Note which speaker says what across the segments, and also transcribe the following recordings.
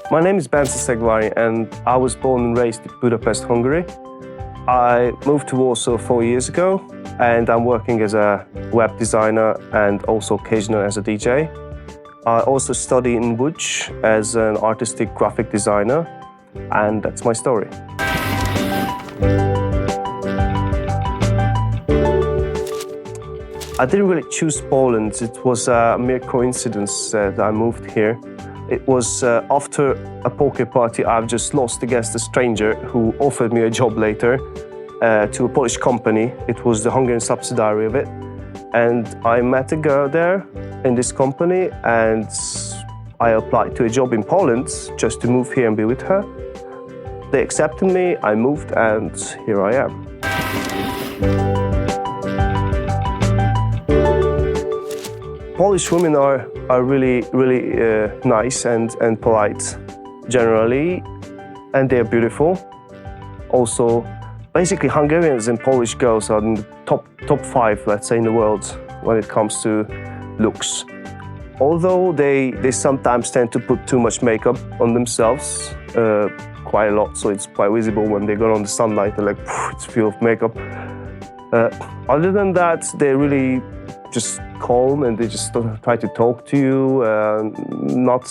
Speaker 1: My name is Bence and I was born and raised in Budapest, Hungary. I moved to Warsaw 4 years ago and I'm working as a web designer and also occasionally as a DJ. I also study in Łódź as an artistic graphic designer, and that's my story. I didn't really choose Poland. It was a mere coincidence that I moved here. It was after a poker party I've just lost against a stranger who offered me a job later to a Polish company. It was the Hungarian subsidiary of it. And I met a girl there in this company and I applied to a job in Poland just to move here and be with her. They accepted me, I moved, and here I am. Polish women are really nice and polite generally, and they're beautiful. Also, basically Hungarians and Polish girls are in the top 5, let's say, in the world when it comes to looks. Although they sometimes tend to put too much makeup on themselves, quite a lot, so it's quite visible when they go on the sunlight, they're like, it's full of makeup. Other than that, they're really just calm and they just try to talk to you, not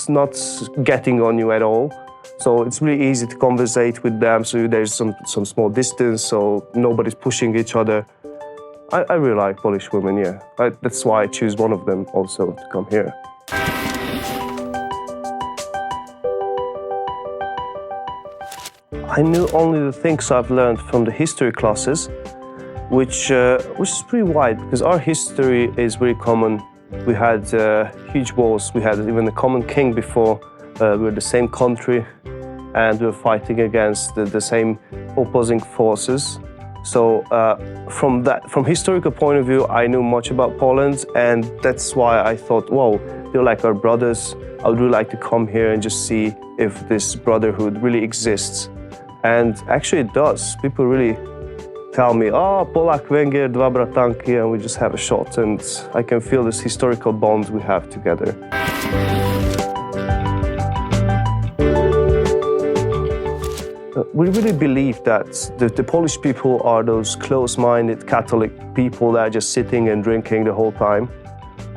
Speaker 1: getting on you at all. So it's really easy to conversate with them, so there's some small distance, so nobody's pushing each other. I really like Polish women, yeah. That's why I choose one of them also to come here. I knew only the things I've learned from the history classes, which is pretty wide, because our history is very common. We had huge wars, we had even a common king before, we were the same country, and we were fighting against the same opposing forces. So from historical point of view, I knew much about Poland, and that's why I thought, wow, they're like our brothers. I would really like to come here and just see if this brotherhood really exists. And actually it does. People really tell me, Polak, Węgier, dwa bratanki, and we just have a shot, and I can feel this historical bond we have together. We really believe that the Polish people are those close-minded Catholic people that are just sitting and drinking the whole time.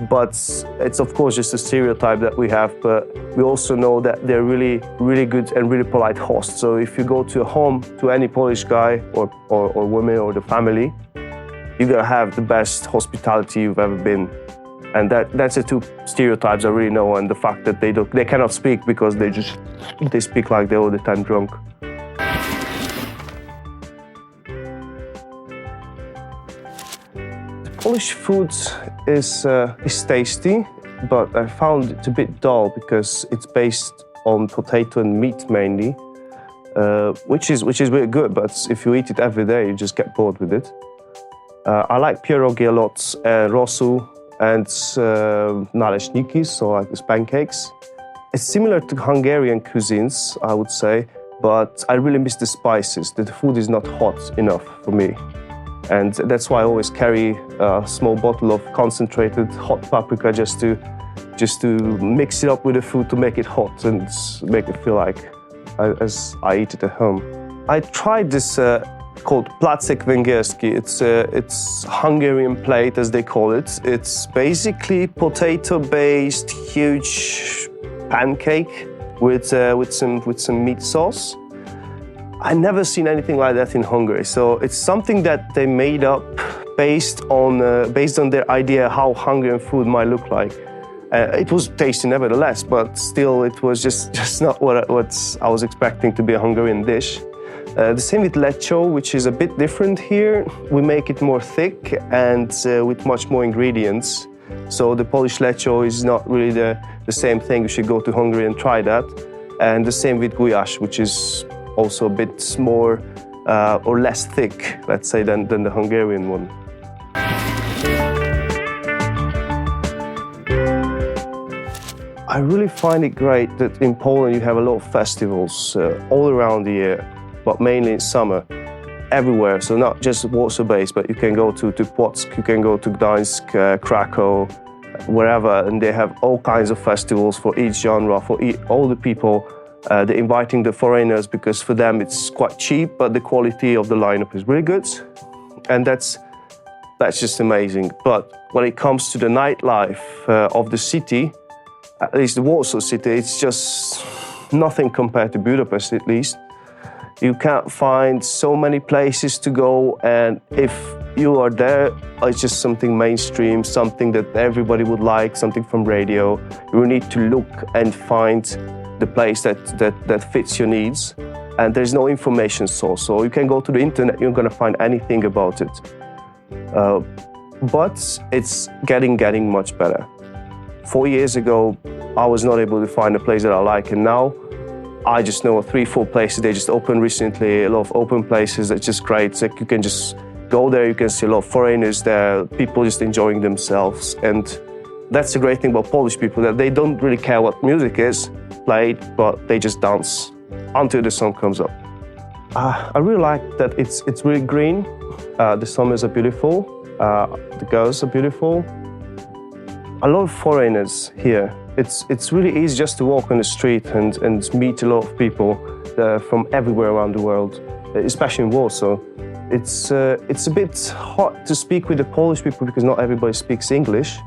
Speaker 1: But it's of course just a stereotype that we have, but we also know that they're really good and really polite hosts. So if you go to a home to any Polish guy or woman or the family, you're gonna have the best hospitality you've ever been. And that's the two stereotypes I really know, and the fact that they cannot speak because they speak like they're all the time drunk. Polish food is tasty, but I found it a bit dull because it's based on potato and meat mainly, which is really good. But if you eat it every day, you just get bored with it. I like pierogi a lot, rosół and naleśniki, so like these pancakes. It's similar to Hungarian cuisines, I would say, but I really miss the spices. The food is not hot enough for me. And that's why I always carry a small bottle of concentrated hot paprika just to mix it up with the food to make it hot and make it feel like as I eat it at home. I tried this called placek węgierski. It's Hungarian plate, as they call it. It's basically potato-based huge pancake with some meat sauce. I never seen anything like that in Hungary, so it's something that they made up based on their idea how Hungarian food might look like. It was tasty nevertheless, but still it was just not what I was expecting to be a Hungarian dish. The same with lecho, which is a bit different here. We make it more thick and with much more ingredients. So the Polish lecho is not really the same thing. You should go to Hungary and try that. And the same with gulyás, which is also a bit more or less thick, let's say, than the Hungarian one. I really find it great that in Poland you have a lot of festivals all around the year, but mainly in summer, everywhere. So not just Warsaw-based, but you can go to Płock, you can go to Gdańsk, Krakow, wherever, and they have all kinds of festivals for each genre, for all the people They're inviting the foreigners because for them it's quite cheap, but the quality of the lineup is really good. And that's just amazing. But when it comes to the nightlife of the city, at least the Warsaw city, it's just nothing compared to Budapest, at least. You can't find so many places to go, and if you are there, it's just something mainstream, something that everybody would like, something from radio. You need to look and find the place that fits your needs, and there's no information source. So you can go to the internet, you're gonna find anything about it. But it's getting much better. 4 years ago, I was not able to find a place that I like, and now I just know 3-4 places. They just opened recently, a lot of open places. That's just great. It's like you can just go there, you can see a lot of foreigners there, people just enjoying themselves. And that's the great thing about Polish people, that they don't really care what music is played, but they just dance until the song comes up. I really like that it's really green. The summers are beautiful. The girls are beautiful. A lot of foreigners here. It's really easy just to walk on the street and meet a lot of people from everywhere around the world, especially in Warsaw. It's a bit hard to speak with the Polish people because not everybody speaks English.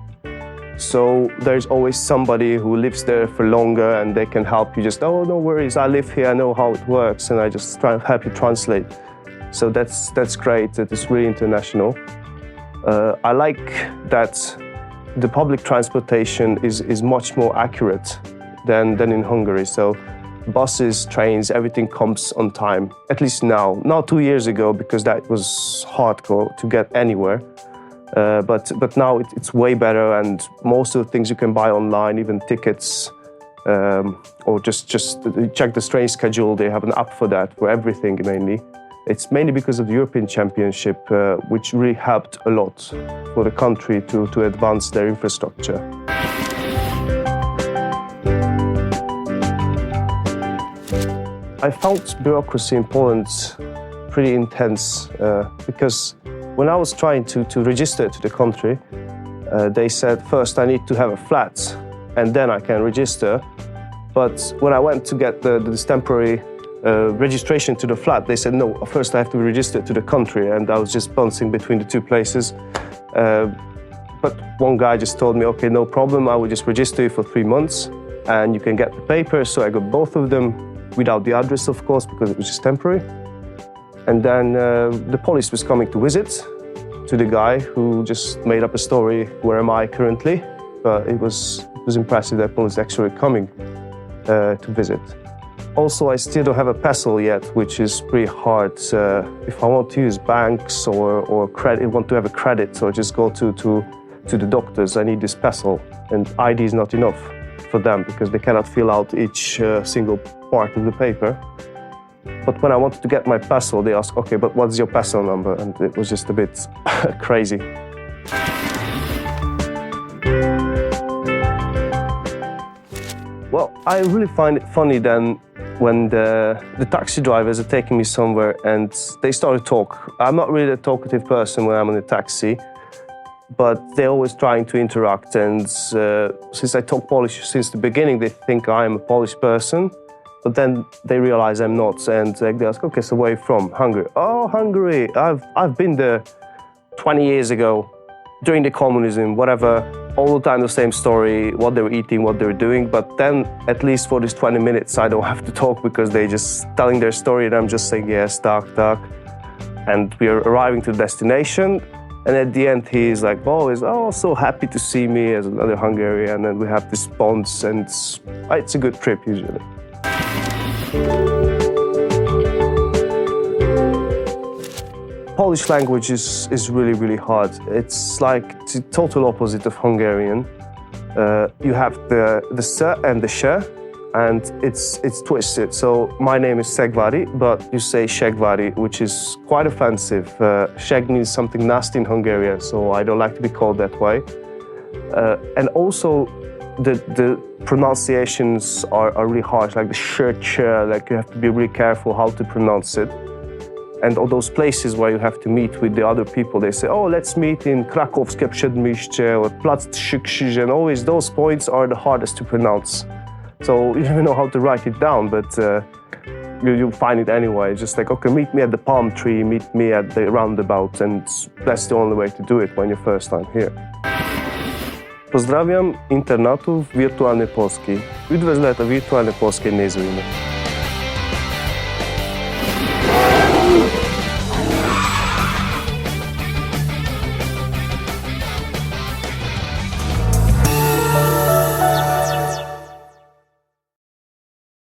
Speaker 1: So there's always somebody who lives there for longer and they can help you. Just, oh, no worries, I live here, I know how it works, and I just try to help you translate. So that's great, that it's really international. I like that the public transportation is much more accurate than in Hungary. So buses, trains, everything comes on time, at least now. Not 2 years ago, because that was hardcore to get anywhere. But now it's way better, and most of the things you can buy online, even tickets, or just check the train schedule. They have an app for that, for everything mainly. It's mainly because of the European Championship, which really helped a lot for the country to advance their infrastructure. I found bureaucracy in Poland pretty intense because when I was trying to register to the country, they said first I need to have a flat and then I can register. But when I went to get this temporary registration to the flat, they said, no, first I have to be registered to the country, and I was just bouncing between the two places. But one guy just told me, okay, no problem, I will just register you for 3 months and you can get the papers. So I got both of them without the address, of course, because it was just temporary. And then the police was coming to visit to the guy who just made up a story, where am I currently? But it was impressive that police actually coming to visit. Also, I still don't have a PESEL yet, which is pretty hard. If I want to use banks or credit, want to have a credit, or just go to the doctors, I need this PESEL, and ID is not enough for them because they cannot fill out each single part of the paper. But when I wanted to get my PESEL, they asked, okay, but what's your PESEL number? And it was just a bit crazy. Well, I really find it funny then when the taxi drivers are taking me somewhere and they start to talk. I'm not really a talkative person when I'm in a taxi, but they're always trying to interact. And since I talk Polish since the beginning, they think I'm a Polish person, but then they realize I'm not. And they ask, okay, so where are you from? Hungary. Oh, Hungary. I've been there 20 years ago, during the communism, whatever. All the time the same story, what they were eating, what they were doing. But then, at least for these 20 minutes, I don't have to talk because they're just telling their story and I'm just saying, yes, tak. And we are arriving to the destination. And at the end, he's like, oh, so happy to see me as another Hungarian. And we have this bonds, and it's a good trip usually. Polish language is really, really hard. It's like the total opposite of Hungarian. You have the s and the sh, and it's twisted. So my name is Szegvári, but you say Szegvári, which is quite offensive. Szeg means something nasty in Hungarian, so I don't like to be called that way. And also the pronunciations are really harsh, like the sh, like you have to be really careful how to pronounce it. And all those places where you have to meet with the other people, they say, oh, let's meet in Krakowskie Przedmieście or Plac Trzy Krzyże, and always those points are the hardest to pronounce. So you don't even know how to write it down, but you find it anyway. Just like, okay, meet me at the palm tree, meet me at the roundabout, and that's the only way to do it when you're first time here. Pozdrawiam internatów Wirtualnej Polski. Üdvözlet a Wirtualnej Polskiej nézőinek!